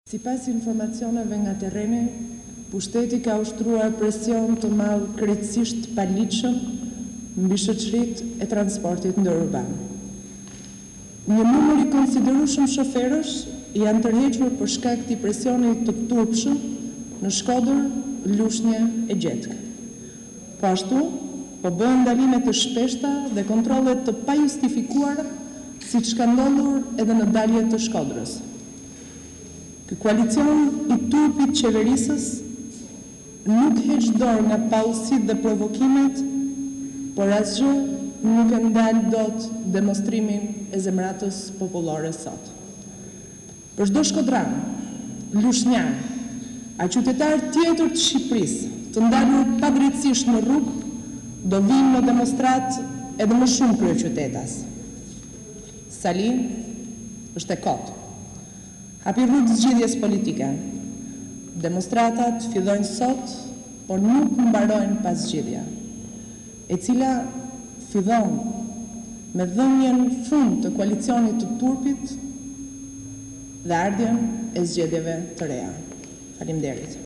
Sipas informacioneve nga terreni, pushteti ka ushtruar presion të madh krejtësisht paligjshëm mbi shoqëritë e transportit ndërurban. Një numër i konsiderueshëm shoferësh janë tërhequr për shkak të presionit të turpshëm në Shkodër, Lushnjë e Gjetkë. Po ashtu, po bëhen ndalime të shpeshta dhe kontrolle të pajustifikuara, siç ka ndodhur edhe në daljet të Shkodrës. Ky koalicion i turpit qeverisës nuk heq dorë nga pausitë dhe provokimet, por asgjë nuk e ndal dot demonstrimin e zemratës popullore sot. Për çdo shkodran, lushnjar, a qytetar tjetër të Shqipërisë të ndalur padrejtësisht në rrugë, do vinë në demonstrat edhe më shumë kryeqytetas. Sali është e kotë. Hapi rrugë zgjidhjes politike. Demonstratat fillojnë sot, por nuk mbarojnë pas zgjidhja, e cila fillon me dhënien fund të koalicionit të turpit dhe ardhjen e zgjedhjeve të reja. Faleminderit.